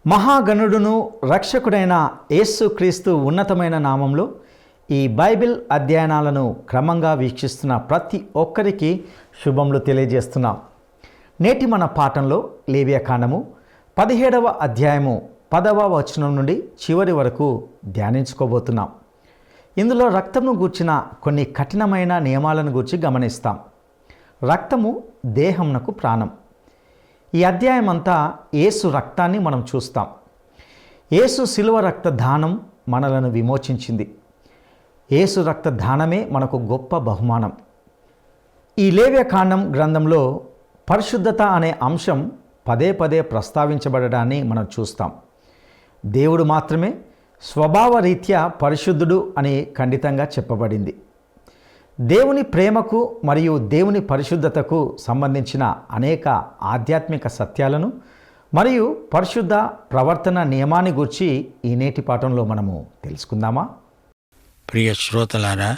మహాగణుడును రక్షకుడైన యేసుక్రీస్తు ఉన్నతమైన నామంలో ఈ బైబిల్ అధ్యయనాలను క్రమంగా వీక్షిస్తున్న ప్రతి ఒక్కరికి శుభములు తెలియజేస్తున్నాం. నేటి మన పాఠంలో లేవియాకాండము 17వ అధ్యాయము 10వ వచనం నుండి చివరి వరకు ధ్యానించుకోబోతున్నాం. ఇందులో రక్తమును గూర్చిన కొన్ని కఠినమైన నియమాలను గూర్చి గమనిస్తాం. రక్తము దేహమునకు ప్రాణం. ఈ అధ్యాయం అంతా యేసు రక్తాన్ని మనం చూస్తాం. యేసు శిలువ రక్త దానం మనలను విమోచించింది. యేసు రక్త దానమే మనకు గొప్ప బహుమానం. ఈ లేవియాకాండం గ్రంథంలో పరిశుద్ధత అనే అంశం పదే పదే ప్రస్తావించబడడాన్ని మనం చూస్తాం. దేవుడు మాత్రమే స్వభావరీత్యా పరిశుద్ధుడు అని ఖండితంగా చెప్పబడింది. దేవుని ప్రేమకు మరియు దేవుని పరిశుద్ధతకు సంబంధించిన అనేక ఆధ్యాత్మిక సత్యాలను మరియు పరిశుద్ధ ప్రవర్తన నియమాన్ని గురించి ఈ నేటి పాఠంలో మనము తెలుసుకుందామా? ప్రియ శ్రోతలారా,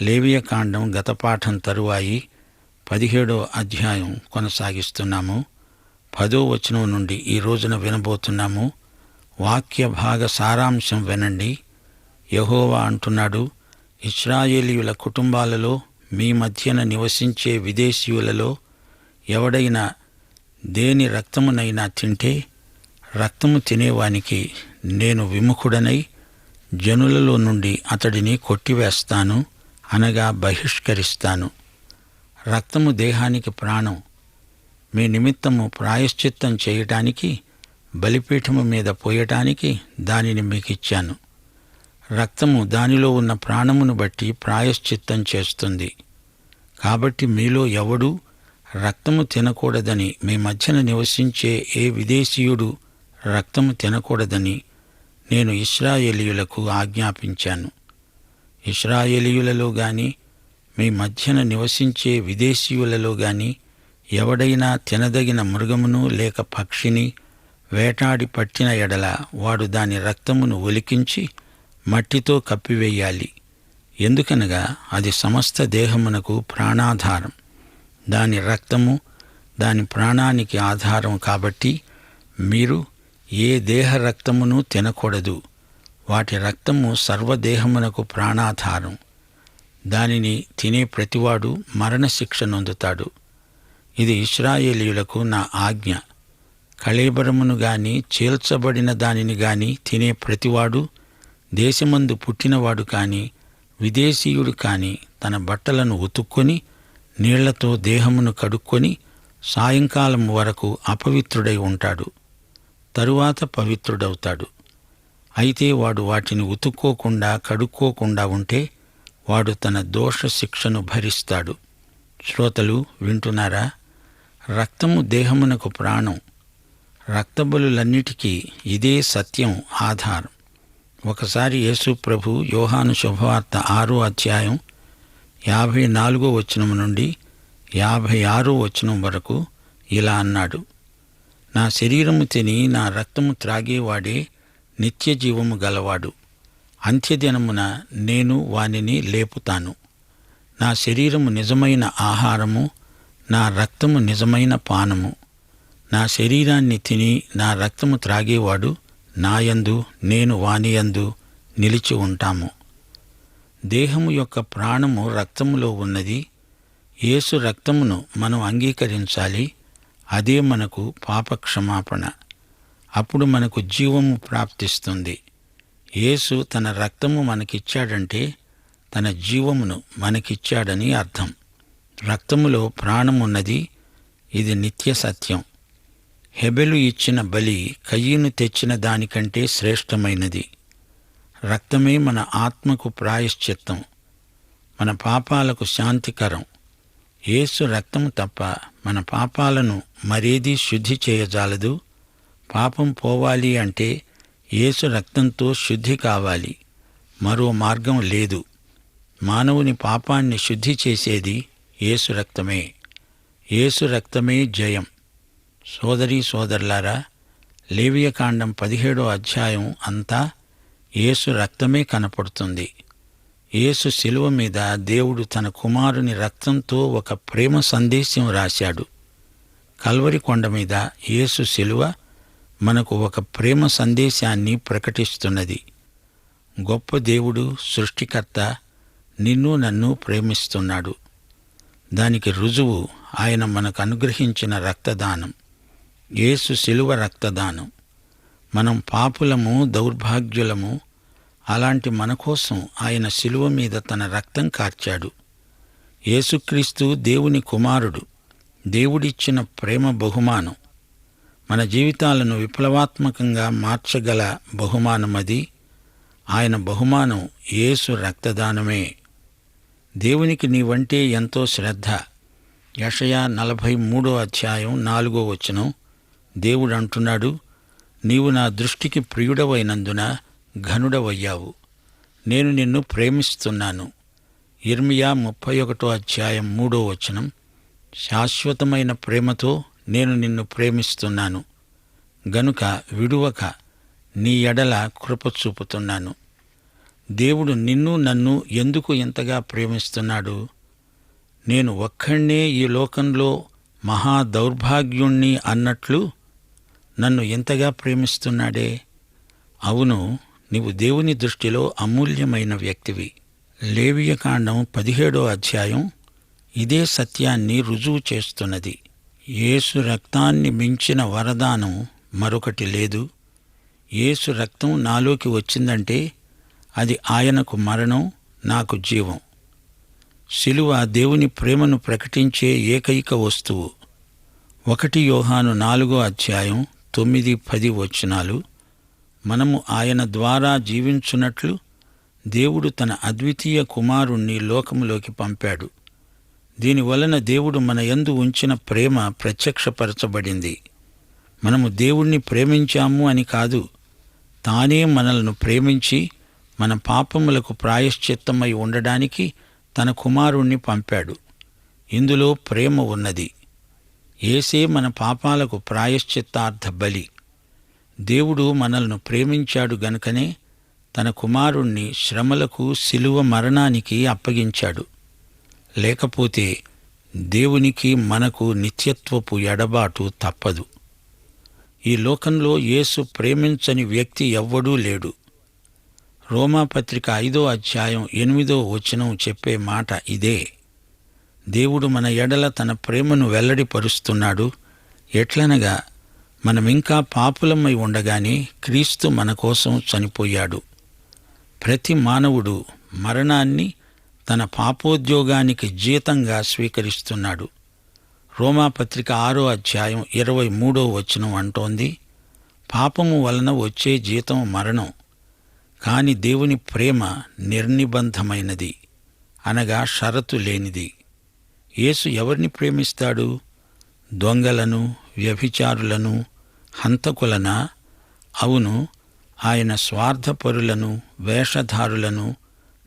లేవియాకాండం గత పాఠం తరువాయి 17వ అధ్యాయం కొనసాగిస్తున్నాము. 10వ వచనం నుండి ఈ రోజున వినబోతున్నాము. వాక్య భాగ సారాంశం వినండి. యెహోవా అంటున్నాడు, ఇశ్రాయేలీయుల కుటుంబాలలో మీ మధ్యన నివసించే విదేశీయులలో ఎవడైనా దేని రక్తమునైనా తింటే రక్తము తినేవానికి నేను విముఖుడనై జనులలో నుండి అతడిని కొట్టివేస్తాను, అనగా బహిష్కరిస్తాను. రక్తము దేహానికి ప్రాణం. మీ నిమిత్తము ప్రాయశ్చిత్తం చేయటానికి బలిపీఠము మీద పోయటానికి దానిని మీకిచ్చాను. రక్తము దానిలో ఉన్న ప్రాణమును బట్టి ప్రాయశ్చిత్తం చేస్తుంది. కాబట్టి మీలో ఎవడూ రక్తము తినకూడదని, మీ మధ్యన నివసించే ఏ విదేశీయుడు రక్తము తినకూడదని నేను ఇశ్రాయేలీయులకు ఆజ్ఞాపించాను. ఇశ్రాయేలీయులలో గాని మీ మధ్యన నివసించే విదేశీయులలో గాని ఎవడైనా తినదగిన మృగమును లేక పక్షిని వేటాడి పట్టిన ఎడల వాడు దాని రక్తమును ఒలికించి మట్టితో కప్పివేయాలి. ఎందుకనగా అది సమస్త దేహమునకు ప్రాణాధారం. దాని రక్తము దాని ప్రాణానికి ఆధారం. కాబట్టి మీరు ఏ దేహ రక్తమును తినకూడదు. వాటి రక్తము సర్వదేహమునకు ప్రాణాధారం. దానిని తినే ప్రతివాడు మరణశిక్ష నొందుతాడు. ఇది ఇశ్రాయేలీయులకు నా ఆజ్ఞ. కళేబరమును గాని చీల్చబడిన దానిని గాని తినే ప్రతివాడు, దేశమందు పుట్టినవాడు కాని విదేశీయుడు కాని, తన బట్టలను ఉతుక్కొని నీళ్లతో దేహమును కడుక్కొని సాయంకాలం వరకు అపవిత్రుడై ఉంటాడు. తరువాత పవిత్రుడవుతాడు. అయితే వాడు వాటిని ఉతుక్కోకుండా కడుక్కోకుండా ఉంటే వాడు తన దోష శిక్షను భరిస్తాడు. శ్రోతలు వింటున్నారా? రక్తము దేహమునకు ప్రాణం. రక్తబలులన్నిటికీ ఇదే సత్యం ఆధారం. ఒకసారి యేసు ప్రభు యోహాను శుభవార్త 6వ అధ్యాయం 54వ వచనం నుండి 56వ వచనం వరకు ఇలా అన్నాడు, నా శరీరము తిని నా రక్తము త్రాగేవాడే నిత్య జీవము గలవాడు. అంత్యదినమున నేను వానిని లేపుతాను. నా శరీరము నిజమైన ఆహారము, నా రక్తము నిజమైన పానము. నా శరీరాన్ని తిని నా రక్తము త్రాగేవాడు నాయందు, నేను వానియందు నిలిచి ఉంటాము. దేహము యొక్క ప్రాణము రక్తములో ఉన్నది. యేసు రక్తమును మనం అంగీకరించాలి. అదే మనకు పాపక్షమాపణ. అప్పుడు మనకు జీవము ప్రాప్తిస్తుంది. యేసు తన రక్తము మనకిచ్చాడంటే తన జీవమును మనకిచ్చాడని అర్థం. రక్తములో ప్రాణమున్నది. ఇది నిత్య సత్యం. హెబెలు ఇచ్చిన బలి కయీను తెచ్చిన దానికంటే శ్రేష్టమైనది. రక్తమే మన ఆత్మకు ప్రాయశ్చిత్తం, మన పాపాలకు శాంతికరం. యేసు రక్తము తప్ప మన పాపాలను మరేదీ శుద్ధి చేయజాలదు. పాపం పోవాలి అంటే యేసు రక్తంతో శుద్ధి కావాలి. మరో మార్గం లేదు. మానవుని పాపాన్ని శుద్ధి చేసేది యేసు రక్తమే. యేసు రక్తమే జయం. సోదరీ సోదరులారా, లేవియాకాండం 17వ అధ్యాయం అంతా యేసు రక్తమే కనపడుతుంది. యేసు శిలువ మీద దేవుడు తన కుమారుని రక్తంతో ఒక ప్రేమ సందేశం రాశాడు. కల్వరి కొండ మీద యేసు శిలువ మనకు ఒక ప్రేమ సందేశాన్ని ప్రకటిస్తున్నది. గొప్ప దేవుడు, సృష్టికర్త నిన్ను నన్ను ప్రేమిస్తున్నాడు. దానికి రుజువు ఆయన మనకు అనుగ్రహించిన రక్తదానం, యేసు శిలువ రక్తదానం. మనం పాపులము, దౌర్భాగ్యులము. అలాంటి మన కోసం ఆయన శిలువ మీద తన రక్తం కార్చాడు. యేసుక్రీస్తు దేవుని కుమారుడు, దేవుడిచ్చిన ప్రేమ బహుమానం. మన జీవితాలను విప్లవాత్మకంగా మార్చగల బహుమానమది. ఆయన బహుమానం యేసు రక్తదానమే. దేవునికి నీవంటే ఎంతో శ్రద్ధ. యెషయా 43:4 దేవుడు అంటున్నాడు, నీవు నా దృష్టికి ప్రియుడవైనందున ఘనుడవయ్యావు. నేను నిన్ను ప్రేమిస్తున్నాను. యిర్మీయా 31:3 శాశ్వతమైన ప్రేమతో నేను నిన్ను ప్రేమిస్తున్నాను గనుక విడువక నీ ఎడల కృప చూపుతున్నాను. దేవుడు నిన్ను నన్ను ఎందుకు ఇంతగా ప్రేమిస్తున్నాడు? నేను ఒక్కణ్ణే ఈ లోకంలో మహా దౌర్భాగ్యుణ్ణి అన్నట్లు నన్ను ఇంతగా ప్రేమిస్తున్నాడే. అవును, నీవు దేవుని దృష్టిలో అమూల్యమైన వ్యక్తివి. లేవియకాండం 17 ఇదే సత్యాన్ని రుజువు చేస్తున్నది. యేసు రక్తాన్ని మించిన వరదానం మరొకటి లేదు. యేసు రక్తం నాలోకి వచ్చిందంటే అది ఆయనకు మరణం, నాకు జీవం. శిలువ దేవుని ప్రేమను ప్రకటించే ఏకైక వస్తువు. 1 యోహాను 4:9-10 మనము ఆయన ద్వారా జీవించున్నట్లు దేవుడు తన అద్వితీయ కుమారుణ్ణి లోకములోకి పంపాడు. దీనివలన దేవుడు మన యందు ఉంచిన ప్రేమ ప్రత్యక్షపరచబడింది. మనము దేవుణ్ణి ప్రేమించాము అని కాదు, తానే మనలను ప్రేమించి మన పాపములకు ప్రాయశ్చిత్తమై ఉండడానికి తన కుమారుణ్ణి పంపాడు. ఇందులో ప్రేమ ఉన్నది. యేసే మన పాపాలకు ప్రాయశ్చిత్తార్థ బలి. దేవుడు మనల్ని ప్రేమించాడు గనుకనే తన కుమారుణ్ణి శ్రమలకు, శిలువ మరణానికి అప్పగించాడు. లేకపోతే దేవునికి మనకు నిత్యత్వపు ఎడబాటు తప్పదు. ఈ లోకంలో యేసు ప్రేమించని వ్యక్తి ఎవ్వడూ లేడు. రోమాపత్రిక 5:8 చెప్పే మాట ఇదే. దేవుడు మన ఎడల తన ప్రేమను వెల్లడిపరుస్తున్నాడు. ఎట్లనగా మనమింకా పాపులమై ఉండగానే క్రీస్తు మన కోసం చనిపోయాడు. ప్రతి మానవుడు మరణాన్ని తన పాపోద్యోగానికి జీతంగా స్వీకరిస్తున్నాడు. రోమాపత్రిక 6:23 అంటోంది, పాపము వలన వచ్చే జీతం మరణం, కాని దేవుని ప్రేమ నిర్నిబంధమైనది, అనగా షరతు లేనిది. యేసు ఎవరిని ప్రేమిస్తాడు? దొంగలను, వ్యభిచారులను, హంతకులనా? అవును, ఆయన స్వార్థపరులను, వేషధారులను,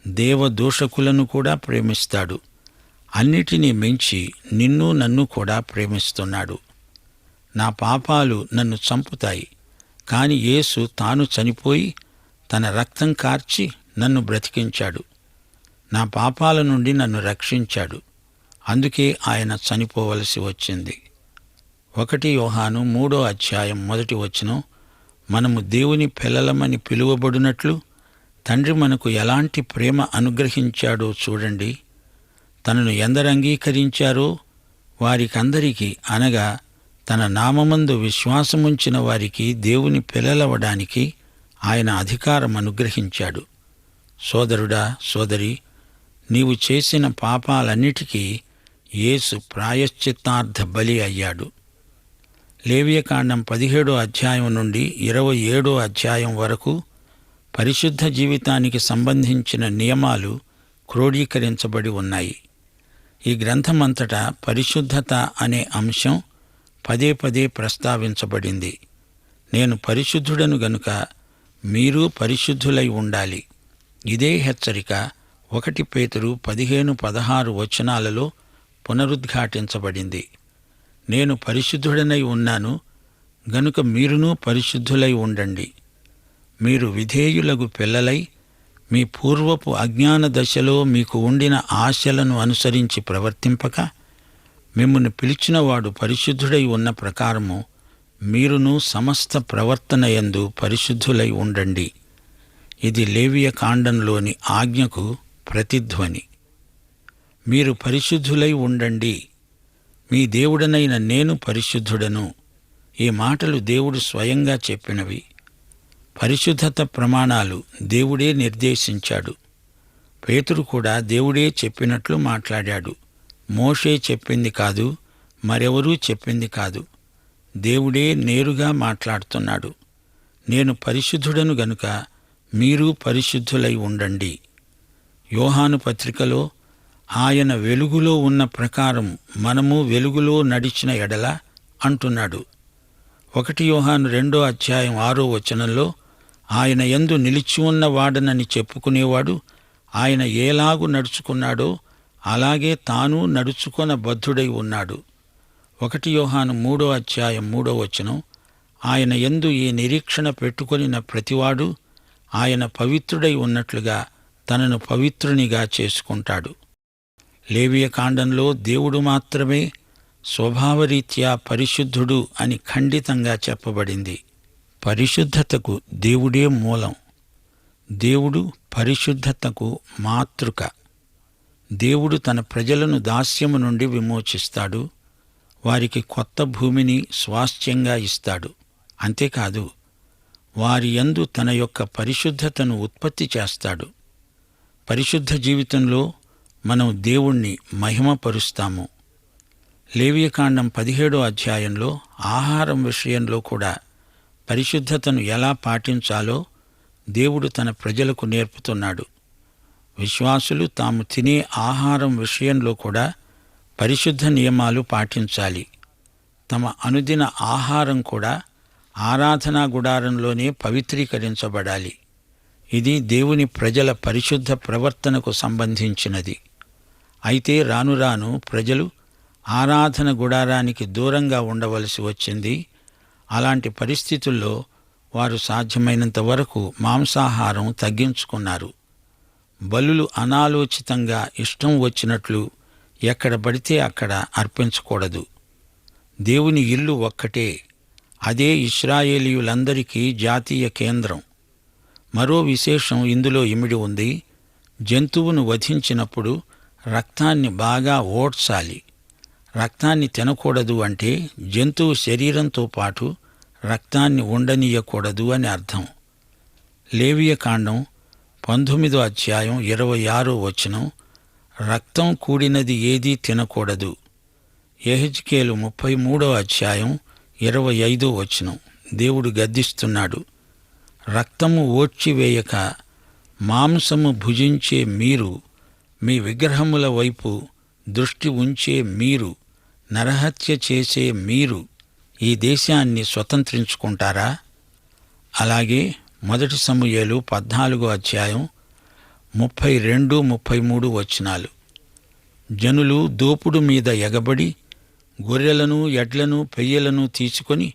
దేవదూషకులను కూడా ప్రేమిస్తాడు. అన్నిటినీ మించి నిన్ను నన్ను కూడా ప్రేమిస్తున్నాడు. నా పాపాలు నన్ను చంపుతాయి, కాని యేసు తాను చనిపోయి తన రక్తం కార్చి నన్ను బ్రతికించాడు. నా పాపాల నుండి నన్ను రక్షించాడు. అందుకే ఆయన చనిపోవలసి వచ్చింది. 1 యోహాను 3:1 మనము దేవుని పిల్లలమని పిలువబడినట్లు తండ్రి మనకు ఎలాంటి ప్రేమ అనుగ్రహించాడో చూడండి. తనను ఎందరు అంగీకరించారో వారికందరికీ, అనగా తన నామమందు విశ్వాసముంచిన వారికి దేవుని పిల్లలవడానికి ఆయన అధికారం అనుగ్రహించాడు. సోదరుడా, సోదరి, నీవు చేసిన పాపాలన్నిటికీ యేసు ప్రాయశ్చిత్తార్థ బలి అయ్యాడు. లేవియకాండం 17 నుండి 27 వరకు పరిశుద్ధ జీవితానికి సంబంధించిన నియమాలు క్రోడీకరించబడి ఉన్నాయి. ఈ గ్రంథమంతటా పరిశుద్ధత అనే అంశం పదే పదే ప్రస్తావించబడింది. నేను పరిశుద్ధుడను గనుక మీరు పరిశుద్ధులై ఉండాలి. ఇదే హెచ్చరిక 1 పేతురు 15-16 పునరుద్ఘాటించబడింది. నేను పరిశుద్ధుడనై ఉన్నాను గనుక మీరునూ పరిశుద్ధులై ఉండండి. మీరు విధేయులగు పిల్లలై మీ పూర్వపు అజ్ఞాన దశలో మీకు ఉండిన ఆశలను అనుసరించి ప్రవర్తింపక, మిమ్మును పిలిచినవాడు పరిశుద్ధుడై ఉన్న ప్రకారము మీరును సమస్త ప్రవర్తనయందు పరిశుద్ధులై ఉండండి. ఇది లేవియ కాండంలోని ఆజ్ఞకు ప్రతిధ్వని. మీరు పరిశుద్ధులై ఉండండి, మీ దేవుడనైన నేను పరిశుద్ధుడను. ఈ మాటలు దేవుడు స్వయంగా చెప్పినవి. పరిశుద్ధత ప్రమాణాలు దేవుడే నిర్దేశించాడు. పేతురు కూడా దేవుడే చెప్పినట్లు మాట్లాడాడు. మోషే చెప్పింది కాదు, మరెవరూ చెప్పింది కాదు. దేవుడే నేరుగా మాట్లాడుతున్నాడు. నేను పరిశుద్ధుడను గనుక మీరు పరిశుద్ధులై ఉండండి. యోహాను పత్రికలో ఆయన వెలుగులో ఉన్న ప్రకారం మనము వెలుగులో నడిచిన ఎడల అంటున్నాడు. 1 యోహాను 2:6 ఆయన యందు నిలిచి ఉన్న వాడనని చెప్పుకునేవాడు ఆయన ఏలాగు నడుచుకున్నాడో అలాగే తాను నడుచుకొన బద్ధుడై ఉన్నాడు. 1 యోహాను 3:3 ఆయన యందు ఈ నిరీక్షణ పెట్టుకొనిన ప్రతివాడు ఆయన పవిత్రుడై ఉన్నట్లుగా తనను పవిత్రునిగా చేసుకుంటాడు. లేవియ కాండంలో దేవుడు మాత్రమే స్వభావరీత్యా పరిశుద్ధుడు అని ఖండితంగా చెప్పబడింది. పరిశుద్ధతకు దేవుడే మూలం. దేవుడు పరిశుద్ధతకు మాతృక. దేవుడు తన ప్రజలను దాస్యము నుండి విమోచిస్తాడు. వారికి కొత్త భూమిని స్వాస్థ్యంగా ఇస్తాడు. అంతేకాదు, వారి యందు తన యొక్క పరిశుద్ధతను ఉత్పత్తి చేస్తాడు. పరిశుద్ధ జీవితంలో మనం దేవుణ్ణి మహిమపరుస్తాము. లేవియకాండం 17 ఆహారం విషయంలో కూడా పరిశుద్ధతను ఎలా పాటించాలో దేవుడు తన ప్రజలకు నేర్పుతున్నాడు. విశ్వాసులు తాము తినే ఆహారం విషయంలో కూడా పరిశుద్ధ నియమాలు పాటించాలి. తమ అనుదిన ఆహారం కూడా ఆరాధనా గుడారంలోనే పవిత్రీకరించబడాలి. ఇది దేవుని ప్రజల పరిశుద్ధ ప్రవర్తనకు సంబంధించినది. అయితే రాను రాను ప్రజలు ఆరాధన గుడారానికి దూరంగా ఉండవలసి వచ్చింది. అలాంటి పరిస్థితుల్లో వారు సాధ్యమైనంత వరకు మాంసాహారం తగ్గించుకున్నారు. బలులు అనాలోచితంగా ఇష్టం వచ్చినట్లు ఎక్కడ పడితే అక్కడ అర్పించకూడదు. దేవుని ఇల్లు ఒక్కటే. అదే ఇశ్రాయేలీయులందరికీ జాతీయ కేంద్రం. మరో విశేషం ఇందులో ఇమిడి ఉంది. జంతువును వధించినప్పుడు రక్తాన్ని బాగా ఓడ్చాలి. రక్తాన్ని తినకూడదు అంటే జంతువు శరీరంతో పాటు రక్తాన్ని ఉండనీయకూడదు అని అర్థం. లేవియ కాండం 19:26 రక్తం కూడినది ఏదీ తినకూడదు. యెహెజ్కేలు 33:25 దేవుడు గద్దిస్తున్నాడు. రక్తము ఓడ్చివేయక మాంసము భుజించే మీరు, మీ విగ్రహముల వైపు దృష్టి ఉంచే మీరు, నరహత్య చేసే మీరు ఈ దేశాన్ని స్వతంత్రించుకుంటారా? అలాగే 1 సమూయేలు 14:32-33 జనులు దోపుడు మీద ఎగబడి గొర్రెలను ఎడ్లను పెయ్యలను తీసుకొని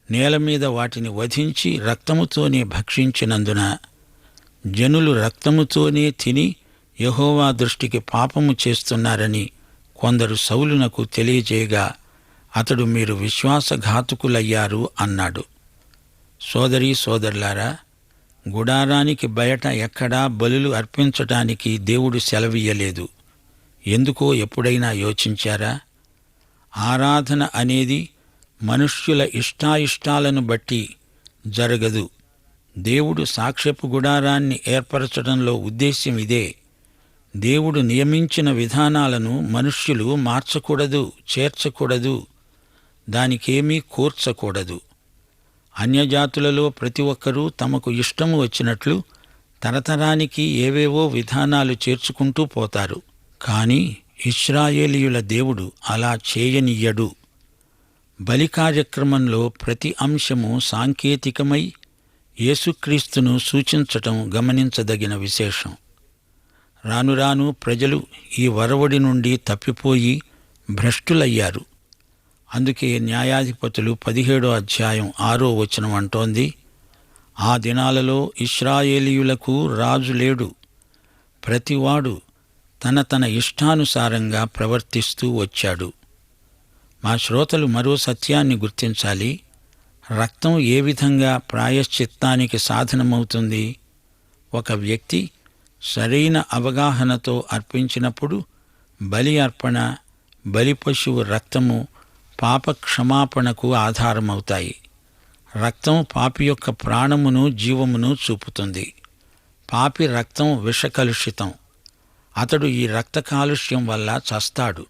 నేల మీద వాటిని వధించి రక్తముతోనే భక్షించినందున జనులు రక్తముతోనే తిని యెహోవా దృష్టికి పాపము చేస్తున్నారని కొందరు సౌలునకు తెలియజేయగా అతడు మీరు విశ్వాసఘాతుకులయ్యారు అన్నాడు. సోదరీ సోదరులారా, గుడారానికి బయట ఎక్కడా బలులు అర్పించటానికి దేవుడు సెలవియ్యలేదు. ఎందుకో ఎప్పుడైనా యోచించారా? ఆరాధన అనేది మనుష్యుల ఇష్టాయిష్టాలను బట్టి జరగదు. దేవుడు సాక్ష్యపు గుడారాన్ని ఏర్పరచడంలో ఉద్దేశ్యం ఇదే. దేవుడు నియమించిన విధానాలను మనుష్యులు మార్చకూడదు, చేర్చకూడదు, దానికేమీ కూర్చకూడదు. అన్యజాతులలో ప్రతి ఒక్కరూ తమకు ఇష్టము వచ్చినట్లు తరతరానికి ఏవేవో విధానాలు చేర్చుకుంటూ పోతారు. కాని ఇశ్రాయేలీయుల దేవుడు అలా చేయనియ్యడు. బలి కార్యక్రమంలో ప్రతి అంశము సాంకేతికమై యేసుక్రీస్తును సూచించటం గమనించదగిన విశేషం. రాను రాను ప్రజలు ఈ వరవడి నుండి తప్పిపోయి భ్రష్టులయ్యారు. అందుకే న్యాయాధిపతులు 17:6 అంటోంది, ఆ దినాలలో ఇశ్రాయేలీయులకు రాజు లేడు, ప్రతివాడు తన తన ఇష్టానుసారంగా ప్రవర్తిస్తూ వచ్చాడు. మా శ్రోతలు మరో సత్యాన్ని గుర్తించాలి. రక్తం ఏ విధంగా ప్రాయశ్చిత్తానికి సాధనమవుతుంది? ఒక వ్యక్తి సరైన అవగాహనతో అర్పించినప్పుడు బలి అర్పణ, బలి పశువు రక్తము పాప క్షమాపణకు ఆధారమవుతాయి. రక్తం పాపి యొక్క ప్రాణమును, జీవమును చూపుతుంది. పాపి రక్తం విషకలుషితం. అతడు ఈ రక్త కాలుష్యం వల్ల చస్తాడు.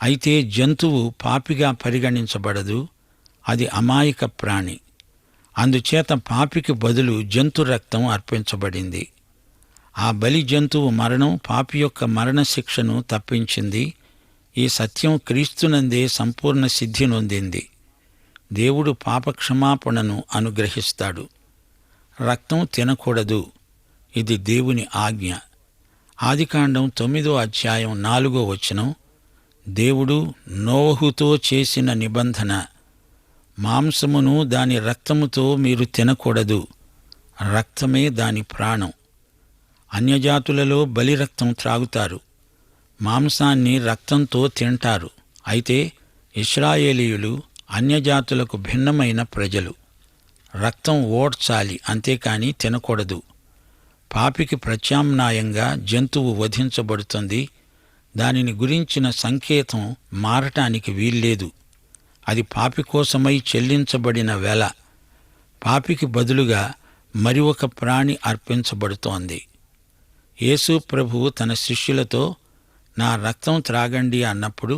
అయితే జంతువు పాపిగా పరిగణించబడదు. అది అమాయక ప్రాణి. అందుచేత పాపికి బదులు జంతు రక్తం అర్పించబడింది. ఆ బలి జంతువు మరణం పాపి యొక్క మరణశిక్షను తప్పించింది. ఈ సత్యం క్రీస్తునందే సంపూర్ణ సిద్ధి నొందింది. దేవుడు పాపక్షమాపణను అనుగ్రహిస్తాడు. రక్తం తినకూడదు. ఇది దేవుని ఆజ్ఞ. ఆదికాండం 9వ అధ్యాయం 4వ వచనం, దేవుడు నోవహుతో చేసిన నిబంధన, మాంసమును దాని రక్తముతో మీరు తినకూడదు. రక్తమే దాని ప్రాణం. అన్యజాతులలో బలి రక్తం త్రాగుతారు, మాంసాన్ని రక్తంతో తింటారు. అయితే ఇశ్రాయేలీయులు అన్యజాతులకు భిన్నమైన ప్రజలు. రక్తం ఓడ్చాలి, అంతేకాని తినకూడదు. పాపికి ప్రత్యామ్నాయంగా జంతువు వధించబడుతుంది. దానిని గురించిన సంకేతం మారటానికి వీల్లేదు. అది పాపి కోసమై చెల్లించబడిన వెల. పాపికి బదులుగా మరి ఒక ప్రాణి అర్పించబడుతోంది. యేసు ప్రభువు తన శిష్యులతో నా రక్తం త్రాగండి అన్నప్పుడు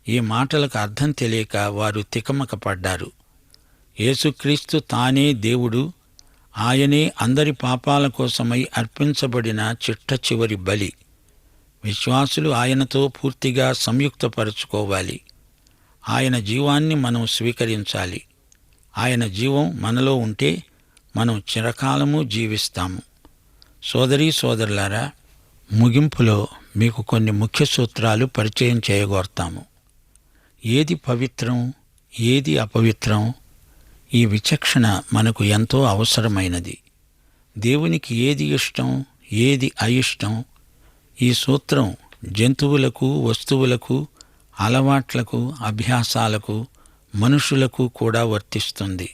ఈ మాటలకు అర్థం తెలియక వారు తికమక పడ్డారు. యేసుక్రీస్తు తానే దేవుడు. ఆయనే అందరి పాపాల కోసమై అర్పించబడిన చిట్ట చివరి బలి. విశ్వాసులు ఆయనతో పూర్తిగా సంయుక్తపరచుకోవాలి. ఆయన జీవాన్ని మనం స్వీకరించాలి. ఆయన జీవం మనలో ఉంటే మనం చిరకాలము జీవిస్తాము. సోదరీ సోదరులారా, ముగింపులో మీకు కొన్ని ముఖ్య సూత్రాలు పరిచయం చేయగోరుతాము. ఏది పవిత్రం, ఏది అపవిత్రం, ఈ విచక్షణ మనకు ఎంతో అవసరమైనది. దేవునికి ఏది ఇష్టం, ఏది అయిష్టం, ఈ సూత్రం జంతువులకు, వస్తువులకు, అలవాట్లకు, అభ్యాసాలకు, మనుషులకు కూడా వర్తిస్తుంది.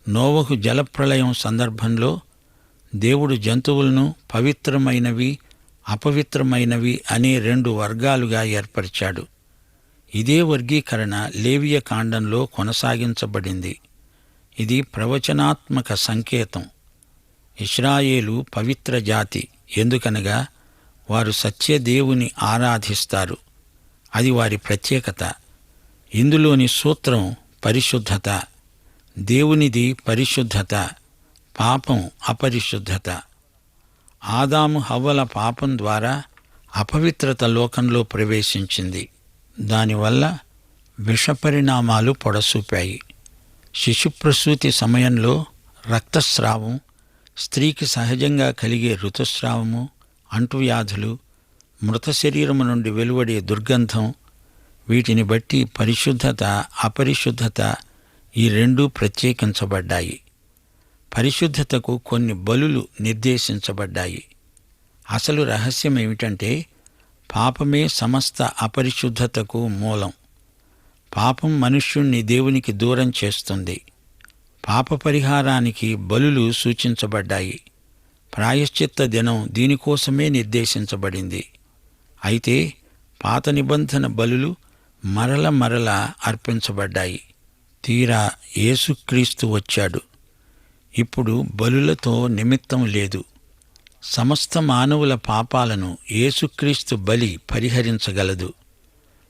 నోవహు జలప్రళయం సందర్భంలో దేవుడు జంతువులను పవిత్రమైనవి, అపవిత్రమైనవి అనే 2 వర్గాలుగా ఏర్పరిచాడు. ఇదే వర్గీకరణ లేవియ కాండంలో కొనసాగించబడింది. ఇది ప్రవచనాత్మక సంకేతం. ఇశ్రాయేలు పవిత్ర జాతి. ఎందుకనగా వారు సత్యదేవుని ఆరాధిస్తారు. అది వారి ప్రత్యేకత. ఇందులోని సూత్రం పరిశుద్ధత. దేవునిది పరిశుద్ధత, పాపం అపరిశుద్ధత. ఆదాము హవ్వల పాపం ద్వారా అపవిత్రత లోకంలో ప్రవేశించింది. దానివల్ల విషపరిణామాలు పొడసూపాయి. శిశుప్రసూతి సమయంలో రక్తస్రావం, స్త్రీకి సహజంగా కలిగే ఋతుస్రావము, అంటువ్యాధులు, మృత శరీరము నుండి వెలువడే దుర్గంధం, వీటిని బట్టి పరిశుద్ధత, అపరిశుద్ధత ఈ 2 ప్రత్యేకించబడ్డాయి. పరిశుద్ధతకు కొన్ని బలులు నిర్దేశించబడ్డాయి. అసలు రహస్యం ఏమిటంటే పాపమే సమస్త అపరిశుద్ధతకు మూలం. పాపం మనుష్యుణ్ణి దేవునికి దూరం చేస్తుంది. పాప పరిహారానికి బలులు సూచించబడ్డాయి. ప్రాయశ్చిత్త దినం దీనికోసమే నిర్దేశించబడింది. అయితే పాత నిబంధన బలులు మరల అర్పించబడ్డాయి. తీరా యేసుక్రీస్తు వచ్చాడు. ఇప్పుడు బలులతో నిమిత్తం లేదు. సమస్త మానవుల పాపాలను యేసుక్రీస్తు బలి పరిహరించగలదు.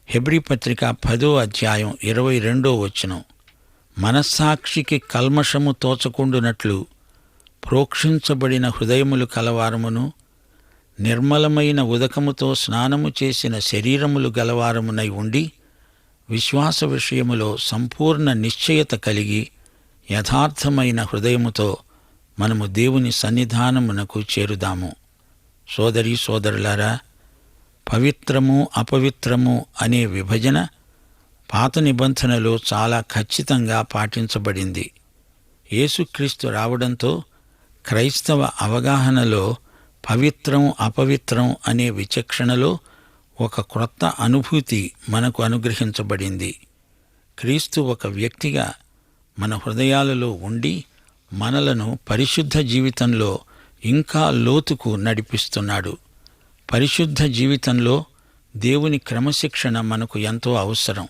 హెబ్రీ పత్రిక 10వ అధ్యాయం 22వ వచనం, మనస్సాక్షికి కల్మషము తోచకుండునట్లు ప్రోక్షించబడిన హృదయములు కలవారమును, నిర్మలమైన ఉదకముతో స్నానము చేసిన శరీరములు గలవారమునై ఉండి, విశ్వాస విషయములో సంపూర్ణ నిశ్చయత కలిగి యథార్థమైన హృదయముతో మనము దేవుని సన్నిధానమునకు చేరుదాము. సోదరీ సోదరులారా, పవిత్రము అపవిత్రము అనే విభజన పాత నిబంధనలో చాలా ఖచ్చితంగా పాటించబడింది. యేసుక్రీస్తు రావడంతో క్రైస్తవ అవగాహనలో పవిత్రం అపవిత్రం అనే విచక్షణలో ఒక క్రొత్త అనుభూతి మనకు అనుగ్రహించబడింది. క్రీస్తు ఒక వ్యక్తిగా మన హృదయాలలో ఉండి మనలను పరిశుద్ధ జీవితంలో ఇంకా లోతుకు నడిపిస్తున్నాడు. పరిశుద్ధ జీవితంలో దేవుని క్రమశిక్షణ మనకు ఎంతో అవసరం.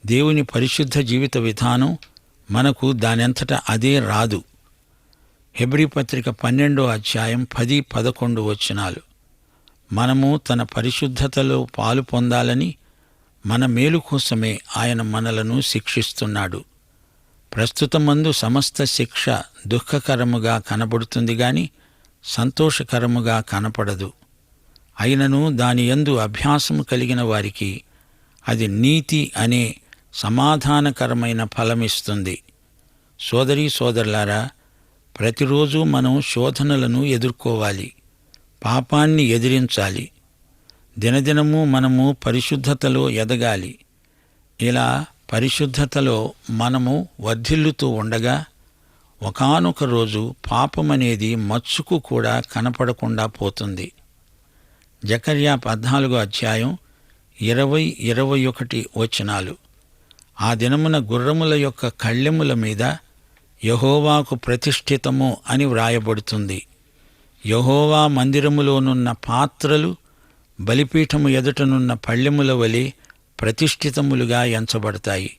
దేవుని పరిశుద్ధ జీవిత విధానం మనకు దానంతట అదే రాదు. హెబ్రీ పత్రిక 12వ అధ్యాయం 10-11 వచనాలు. మనము తన పరిశుద్ధతలో పాలు పొందాలని మన మేలు కోసమే ఆయన మనలను శిక్షిస్తున్నాడు. ప్రస్తుతమందు సమస్త శిక్ష దుఃఖకరముగా కనబడుతుంది గాని సంతోషకరముగా కనపడదు. అయినను దాని యందు అభ్యాసము కలిగిన వారికి అది నీతి అనే సమాధానకరమైన ఫలమిస్తుంది. సోదరీ సోదరులారా, ప్రతిరోజు మనం శోధనలను ఎదుర్కోవాలి, పాపాన్ని ఎదిరించాలి. దినదినము మనము పరిశుద్ధతలో ఎదగాలి. ఇలా పరిశుద్ధతలో మనము వర్ధిల్లుతూ ఉండగా ఒకానొక రోజు పాపమనేది మచ్చుకు కూడా కనపడకుండా పోతుంది. జకర్యా 14వ అధ్యాయం 20-21 వచనాలు. ఆ దినమున గుర్రముల యొక్క కళ్ళెముల మీద యెహోవాకు ప్రతిష్ఠితము అని వ్రాయబడుతుంది. యెహోవా మందిరములోనున్న పాత్రలు బలిపీఠము ఎదుటనున్న పళ్ళెముల వలె ప్రతిష్ఠితములుగా ఎంచబడతాయి.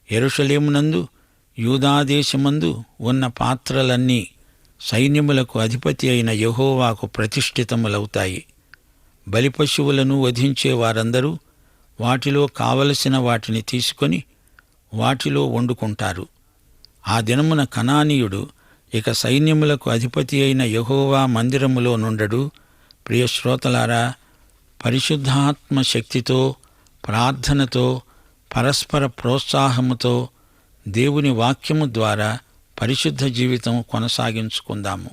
యెరూషలేమునందు యూదాదేశమందు ఉన్న పాత్రలన్నీ సైన్యములకు అధిపతి అయిన యెహోవాకు ప్రతిష్ఠితములవుతాయి. బలిపశువులను వధించే వారందరూ వాటిలో కావలసిన వాటిని తీసుకొని వాటిలో వండుకుంటారు. ఆ దినమున కనానీయుడు ఇక సైన్యములకు అధిపతి అయిన యెహోవా మందిరములో నుండడు. ప్రియ శ్రోతలారా, పరిశుద్ధాత్మ శక్తితో, ప్రార్థనతో, పరస్పర ప్రోత్సాహముతో దేవుని వాక్యము ద్వారా పరిశుద్ధ జీవితం కొనసాగించుకుందాము.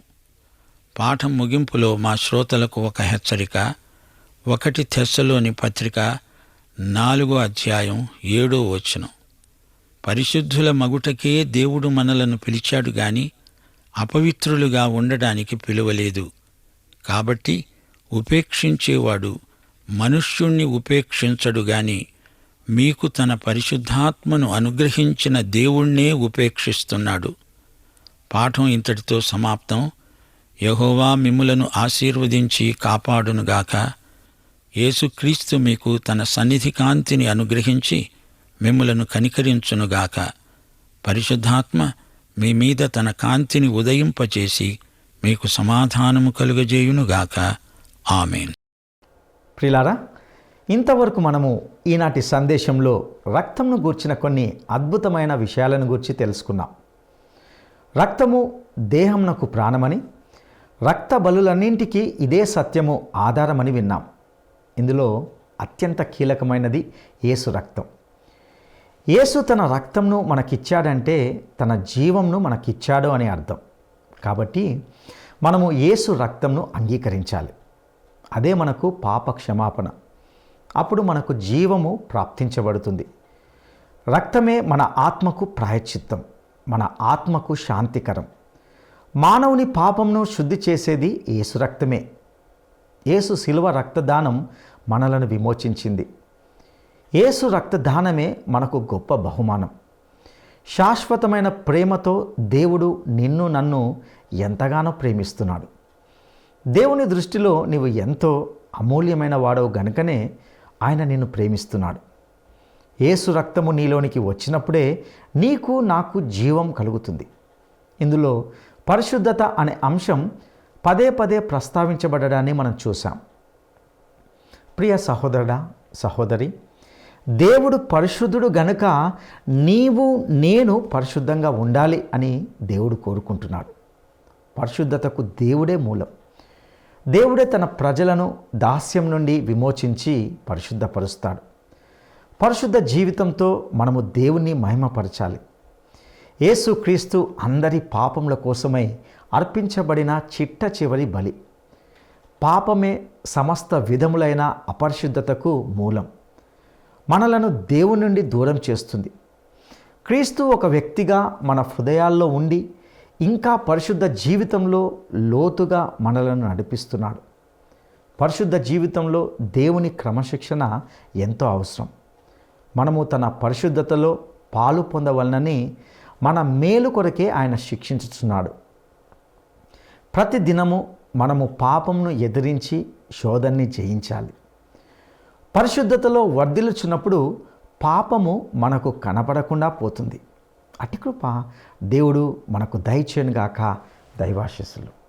పాఠం ముగింపులో మా శ్రోతలకు ఒక హెచ్చరిక. 1 తెస్సలోని పత్రిక 4వ అధ్యాయం 7వ వచనం. పరిశుద్ధుల మగుటకే దేవుడు మనలను పిలిచాడు గాని అపవిత్రులుగా ఉండడానికి పిలువలేదు. కాబట్టి ఉపేక్షించేవాడు మనుష్యుణ్ణి ఉపేక్షించడు గాని మీకు తన పరిశుద్ధాత్మను అనుగ్రహించిన దేవుణ్ణే ఉపేక్షిస్తున్నాడు. పాఠం ఇంతటితో సమాప్తం. యెహోవా మిమ్ములను ఆశీర్వదించి కాపాడునుగాక. యేసుక్రీస్తు మీకు తన సన్నిధి కాంతిని అనుగ్రహించి మిమ్ములను కనికరించునుగాక. పరిశుద్ధాత్మ మీ మీద తన కాంతిని ఉదయింపచేసి మీకు సమాధానము కలుగజేయునుగాక. ఆమేన్. ప్రియులారా, ఇంతవరకు మనము ఈనాటి సందేశంలో రక్తంను గూర్చిన కొన్ని అద్భుతమైన విషయాలను గూర్చి తెలుసుకున్నాం. రక్తము దేహమునకు ప్రాణమని, రక్త బలులన్నింటికీ ఇదే సత్యము ఆధారమని విన్నాం. ఇందులో అత్యంత కీలకమైనది యేసు రక్తం. యేసు తన రక్తంను మనకిచ్చాడంటే తన జీవంను మనకిచ్చాడు అని అర్థం. కాబట్టి మనము యేసు రక్తంను అంగీకరించాలి. అదే మనకు పాప క్షమాపణ. అప్పుడు మనకు జీవము ప్రాప్తించబడుతుంది. రక్తమే మన ఆత్మకు ప్రాయశ్చిత్తం, మన ఆత్మకు శాంతికరం. మానవుని పాపంను శుద్ధి చేసేది యేసు రక్తమే. యేసు శిలువ రక్తదానం మనలను విమోచించింది. యేసు రక్తదానమే మనకు గొప్ప బహుమానం. శాశ్వతమైన ప్రేమతో దేవుడు నిన్ను నన్ను ఎంతగానో ప్రేమిస్తున్నాడు. దేవుని దృష్టిలో నీవు ఎంతో అమూల్యమైన వాడవు గనుకనే ఆయన నిన్ను ప్రేమిస్తున్నాడు. యేసు రక్తము నీలోనికి వచ్చినప్పుడే నీకు నాకు జీవం కలుగుతుంది. ఇందులో పరిశుద్ధత అనే అంశం పదే పదే ప్రస్తావించబడడాన్ని మనం చూసాం. ప్రియ సహోదరుడా, సహోదరి, దేవుడు పరిశుద్ధుడు గనుక నీవు నేను పరిశుద్ధంగా ఉండాలి అని దేవుడు కోరుకుంటున్నాడు. పరిశుద్ధతకు దేవుడే మూలం. దేవుడే తన ప్రజలను దాస్యం నుండి విమోచించి పరిశుద్ధపరుస్తాడు. పరిశుద్ధ జీవితంతో మనము దేవుణ్ణి మహిమపరచాలి. యేసుక్రీస్తు అందరి పాపముల కోసమై అర్పించబడిన చిట్ట చివరి బలి. పాపమే సమస్త విధములైన అపరిశుద్ధతకు మూలం. మనలను దేవుని నుండి దూరం చేస్తుంది. క్రీస్తు ఒక వ్యక్తిగా మన హృదయాల్లో ఉండి ఇంకా పరిశుద్ధ జీవితంలో లోతుగా మనలను నడిపిస్తున్నాడు. పరిశుద్ధ జీవితంలో దేవుని క్రమశిక్షణ ఎంతో అవసరం. మనము తన పరిశుద్ధతలో పాలు పొందవలనని మన మేలు కొరకే ఆయన శిక్షించుచున్నాడు. ప్రతి దినము మనము పాపమును ఎదిరించి శోధనని జయించాలి. పరిశుద్ధతలో వర్ధిల్లుచున్నప్పుడు పాపము మనకు కనపడకుండా పోతుంది. అట్టి కృప దేవుడు మనకు దయచేయునుగాక. దైవాశీస్సులు.